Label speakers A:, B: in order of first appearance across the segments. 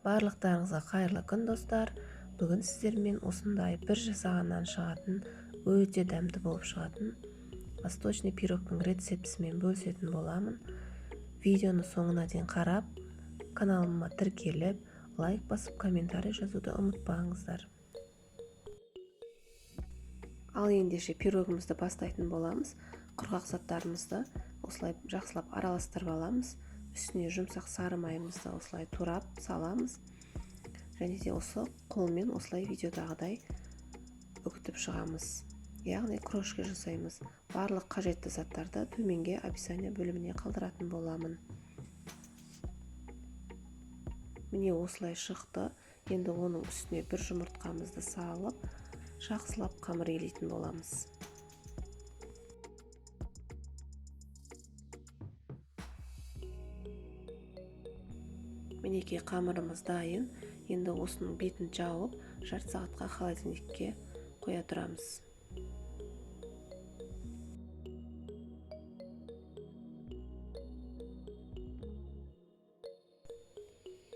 A: Барлықтарыңызға қайырлы күн достар. Бүгін сіздермен осындай бір жасағаннан шығатын, өте дәмді болып шығатын восточный пирогтың рецептісімен бөлісетін боламын. Видеоны соңына дейін қарап, каналыма тіркеліп, лайк басып, комментарий жазуды ұмытпаңыздар. Ал ендеше пирогымызды бастайтын боламыз. Құрғақ заттарымызды осылай жақсылап араластырып аламыз. Үстіне жұмсақ сары майымызды осылай турап саламыз. Және де осы қолмен осылай видеодағыдай үгітіп шығамыз. Яғни крошка жасаймыз. Барлық қажетті заттарды төменге описание бөліміне қалдыратын боламын. Міне осылай шықты. Енді оның үстіне бір жұмыртқамызды салып, жақсылап қамыр елейтін боламыз. Мінекей қамырымыз дайын. Енді осының бетін жауып, жарты сағатқа холодильникке қоя тұрамыз.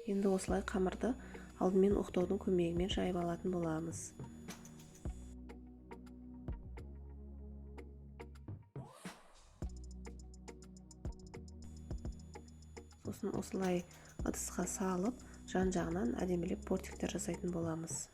A: Енді осылай қамырды алдымен оқтаудың көмегімен жайып алатын боламыз. Сосын осылай ыдысқа салып, жан-жағынан әдемілеп бортиктер жасайтын боламыз.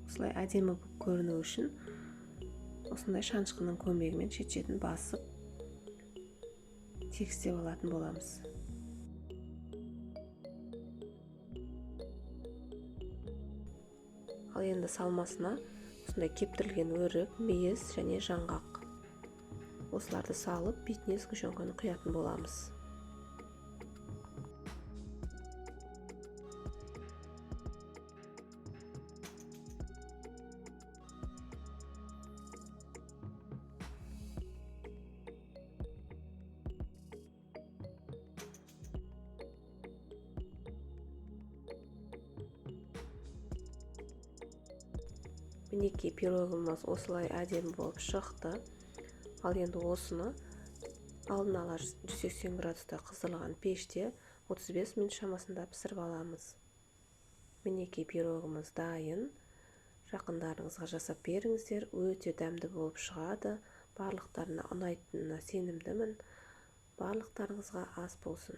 A: Осылай әдемі көріну үшін осындай шанышқының көмегімен шет-шетін басып тегістеп алатын боламыз. Ал енді салмасына осындай кептірілген өрік, мейіз және жаңғақ. Осыларды салып, бетіне сгущенканы құятын боламыз. Мінекей пирогымыз осылай әдемі болып шықты. Ал енді осыны алдын ала 180 градуста қыздырылған пеште 35 минут шамасында пісіріп аламыз. Мінекей пирогымыз дайын. Жақындарыңызға жасап беріңіздер, өте дәмді болып шығады. Барлықтарына ұнайтынына сенімдімін. Барлықтарыңызға ас болсын.